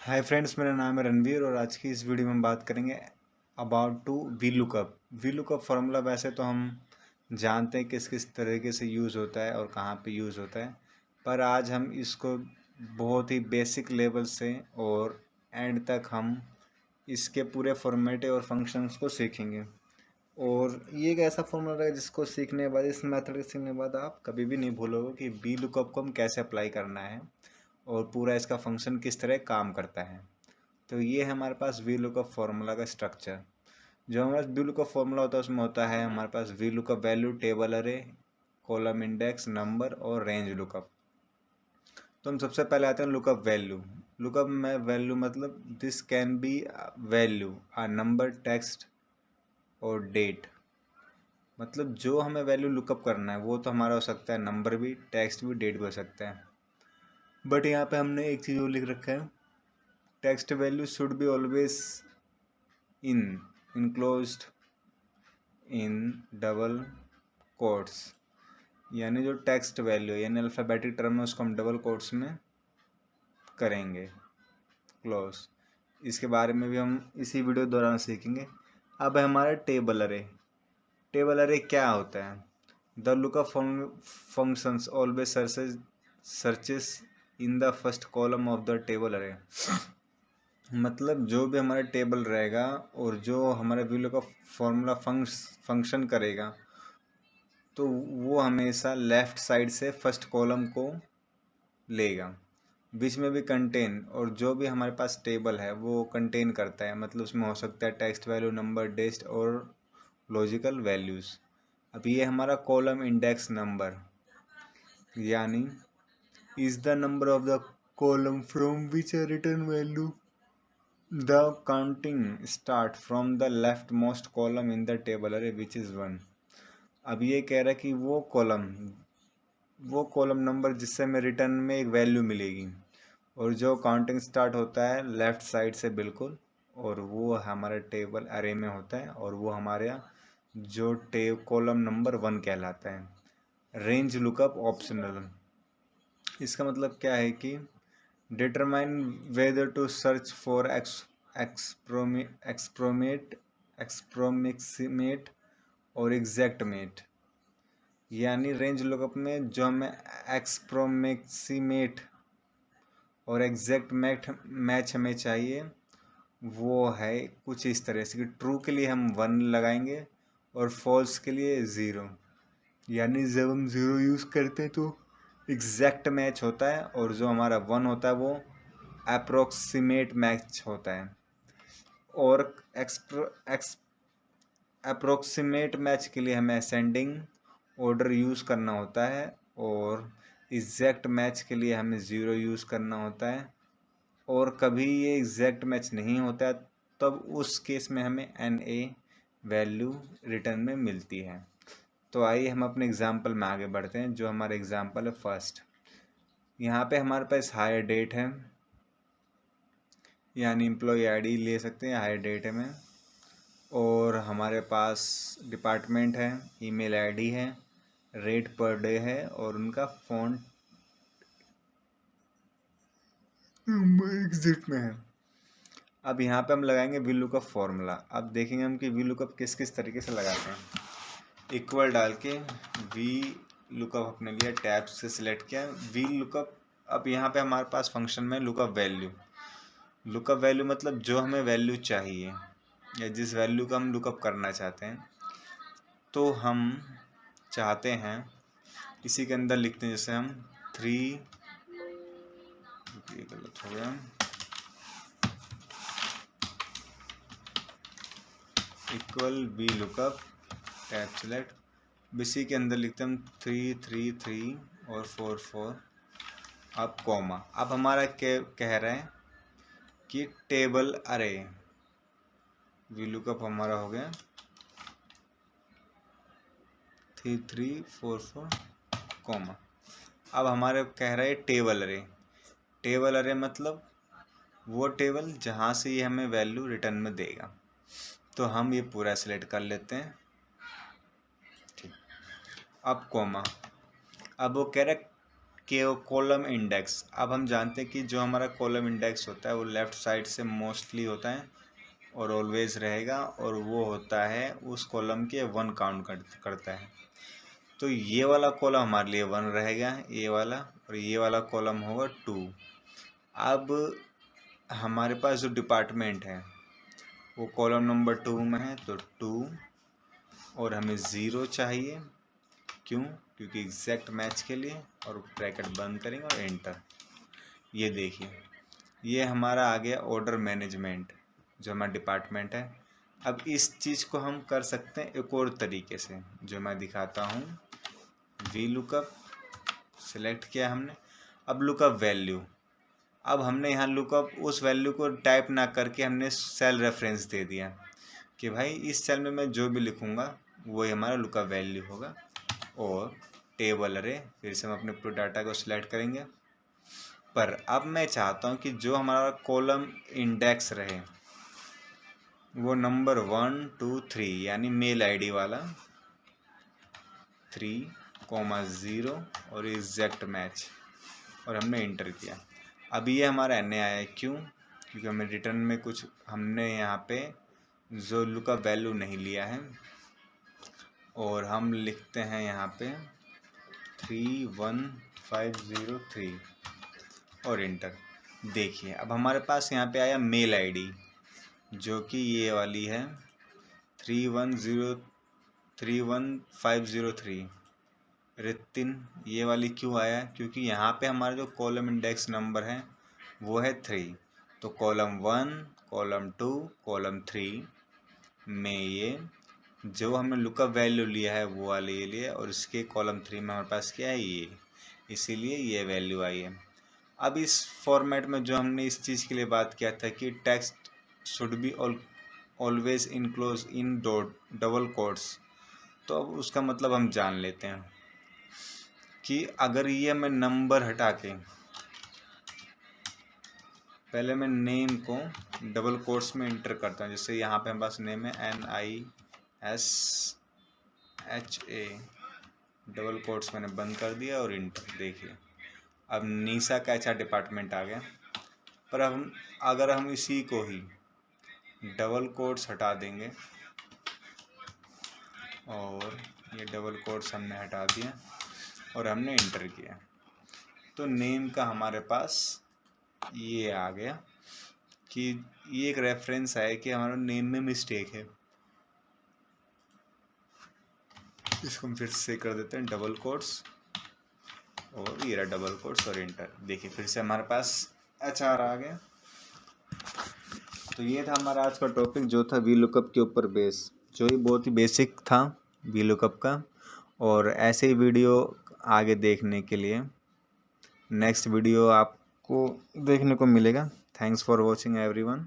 Hi friends, मेरा नाम है रणवीर और आज की इस वीडियो में हम बात करेंगे about to VLOOKUP. VLOOKUP formula वैसे तो हम जानते हैं किस किस तरीके से यूज़ होता है और कहाँ पे यूज़ होता है, पर आज हम इसको बहुत ही बेसिक लेवल से और एंड तक हम इसके पूरे फॉर्मेट और फंक्शंस को सीखेंगे। और ये एक ऐसा फॉर्मूला है जिसको सीखने के बाद, इस मेथड को सीखने के बाद आप कभी भी नहीं भूलोगे कि वी लुकअप को हम कैसे अप्लाई करना है और पूरा इसका फंक्शन किस तरह काम करता है। तो ये है हमारे पास वी लुकअप फार्मूला का स्ट्रक्चर। जो हमारे वी लुकअप फार्मूला होता है उसमें होता है हमारे पास V lookup value, table array, column index, number और रेंज लुकअप। तो हम सबसे पहले आते हैं लुकअप वैल्यू। लुकअप में वैल्यू मतलब this can be value a number, text और डेट। मतलब जो हमें वैल्यू लुकअप करना है वो तो हमारा हो सकता है नंबर भी, टेक्स्ट भी, डेट भी हो सकता है। बट यहाँ पे हमने एक चीज़ और लिख रखा है, text value should be always in enclosed in double quotes. यानी जो टेक्स्ट वैल्यू यानी अल्फ़ाबेटिक टर्म है उसको हम डबल कोट्स में करेंगे क्लोज। इसके बारे में भी हम इसी वीडियो के दौरान सीखेंगे। अब है हमारा टेबल अरे। टेबल अरे क्या होता है? The lookup functions always searches in the first column of the table अरे। मतलब जो भी हमारा टेबल रहेगा और जो हमारा वैल्यू का फॉर्मूला फंक्शन करेगा तो वो हमेशा लेफ़्ट साइड से फर्स्ट कॉलम को लेगा। बीच में भी कंटेन, और जो भी हमारे पास टेबल है वो कंटेन करता है, मतलब उसमें हो सकता है टेक्स्ट वैल्यू, नंबर, डेट और लॉजिकल वैल्यूज़। अब ये हमारा कॉलम इंडेक्स नंबर, यानी is the number of the column from which a return value the counting start from the left most column in the table अरे which is 1। अब ये कह रहा है कि वो कॉलम नंबर जिससे हमें रिटर्न में एक वैल्यू मिलेगी और जो काउंटिंग स्टार्ट होता है लेफ़्ट साइड से बिल्कुल, और वो हमारे टेबल अरे में होता है और वो हमारे जो कॉलम नंबर 1 कहलाता है। Range lookup optional. इसका मतलब क्या है कि determine whether to search for एक्सप्रोमिक्सीमेट और एग्जैक्टमेट। यानी रेंज लुकअप में जो हमें एक्सप्रोमिक्सीमेट और एग्जैक्ट मैच हमें चाहिए वो है कुछ इस तरह से कि ट्रू के लिए हम 1 लगाएंगे और फॉल्स के लिए 0। यानी जब हम 0 यूज़ करते हैं तो एग्जैक्ट मैच होता है और जो हमारा 1 होता है वो अप्रोक्सीमेट मैच होता है। और अप्रोक्सीमेट मैच के लिए हमें असेंडिंग ऑर्डर यूज़ करना होता है और एग्जैक्ट मैच के लिए हमें 0 यूज़ करना होता है। और कभी ये एग्जैक्ट मैच नहीं होता है तब उस केस में हमें NA वैल्यू रिटर्न में मिलती है। तो आइए हम अपने एग्जाम्पल में आगे बढ़ते हैं। जो हमारा एग्जाम्पल है फर्स्ट, यहाँ पे हमारे पास हायर डेट है, यानी एम्प्लॉय आईडी ले सकते हैं हायर डेट में, और हमारे पास डिपार्टमेंट है, ईमेल आईडी है, रेट पर डे है और उनका फ़ॉन्ट एग्जिट में है। अब यहाँ पे हम लगाएंगे वी लुकअप फॉर्मूला। अब देखेंगे हम कि वी लुकअप किस किस तरीके से लगाते हैं। इक्वल डाल के वी लुकअप अपने लिए टैब से सिलेक्ट किया, वी लुकअप। अब यहाँ पे हमारे पास फंक्शन में लुकअप वैल्यू। लुकअप वैल्यू मतलब जो हमें वैल्यू चाहिए या जिस वैल्यू का हम लुकअप करना चाहते हैं। तो हम चाहते हैं इसी के अंदर लिखते हैं, जैसे हम 3, ये गलत हो गया, equal V lookup tab select, इसी के अंदर लिखते हैं हम 3 3 3 और 4 4। अब कॉमा। अब हमारा कह रहे हैं कि टेबल अरे, वी लुकअप हमारा हो गया 3 3 4 4 कॉमा। अब हमारे कह रहे हैं टेबल अरे। टेबल अरे मतलब वो टेबल जहाँ से ये हमें वैल्यू रिटर्न में देगा। तो हम ये पूरा सिलेक्ट कर लेते हैं, ठीक। अब कॉमा। अब वो कह रहा है के कॉलम इंडेक्स। अब हम जानते हैं कि जो हमारा कॉलम इंडेक्स होता है वो लेफ़्ट साइड से मोस्टली होता है और ऑलवेज रहेगा, और वो होता है उस कॉलम के 1 काउंट करता है। तो ये वाला कॉलम हमारे लिए 1 रहेगा, ये वाला, और ये वाला कॉलम होगा 2। अब हमारे पास जो डिपार्टमेंट है वो कॉलम नंबर 2 में है, तो 2, और हमें 0 चाहिए। क्यों? क्योंकि एग्जैक्ट मैच के लिए, और ब्रैकेट बंद करेंगे और एंटर। ये देखिए, ये हमारा आ गया ऑर्डर मैनेजमेंट, जो हमारा डिपार्टमेंट है। अब इस चीज़ को हम कर सकते हैं एक और तरीके से, जो मैं दिखाता हूँ। वी लुकअप सेलेक्ट किया हमने, अब लुकअप वैल्यू। अब हमने यहाँ लुकअप उस वैल्यू को टाइप ना करके हमने सेल रेफरेंस दे दिया कि भाई इस सेल में मैं जो भी लिखूँगा वही हमारा लुकअप वैल्यू होगा। और टेबल अरे, फिर से हम अपने पूरे डाटा को सिलेक्ट करेंगे। पर अब मैं चाहता हूँ कि जो हमारा कॉलम इंडेक्स रहे वो नंबर 1 2 3 यानी मेल आईडी वाला 3,0 और एग्जैक्ट मैच, और हमने इंटर किया। अब ये हमारा एन आया है। क्यों? क्योंकि हमें रिटर्न में कुछ हमने यहाँ पे जो लुकअप वैल्यू नहीं लिया है, और हम लिखते हैं यहाँ पे 31503 और इंटर। देखिए अब हमारे पास यहाँ पे आया मेल आईडी, जो कि ये वाली है 31503 रितिन। ये वाली क्यों आया? क्योंकि यहाँ पे हमारा जो कॉलम इंडेक्स नंबर है वो है 3, तो कॉलम 1 कॉलम 2 कॉलम 3 में ये जो हमने लुकअप वैल्यू लिया है वो वाले ये लिए, और इसके कॉलम 3 में हमारे पास क्या है ये, इसीलिए ये वैल्यू आई है। अब इस फॉर्मेट में जो हमने इस चीज़ के लिए बात किया था कि text should be always enclose in double quotes, तो अब उसका मतलब हम जान लेते हैं कि अगर ये मैं नंबर हटा के पहले मैं नेम को डबल कोट्स में इंटर करता हूँ, जैसे यहाँ पे हमारे पास नेम है NISHA, डबल कोट्स मैंने बंद कर दिया और इंटर। देखिए अब निशा का HR डिपार्टमेंट आ गया। पर अब अगर हम इसी को ही डबल कोट्स हटा देंगे, और ये डबल कोट्स हमने हटा दिया और हमने इंटर किया, तो नेम का हमारे पास ये आ गया कि ये एक रेफरेंस है कि हमारा नेम में मिस्टेक है। इसको हम फिर से कर देते हैं डबल कोट्स, और ये रहा डबल कोट्स और इंटर। देखिए फिर से हमारे पास HR आ गया। तो ये था हमारा आज का टॉपिक, जो था वी लुकअप के ऊपर बेस, जो ही बहुत ही बेसिक था वी लुकअप का। और ऐसे ही वीडियो आगे देखने के लिए नेक्स्ट वीडियो आपको देखने को मिलेगा। Thanks for watching everyone.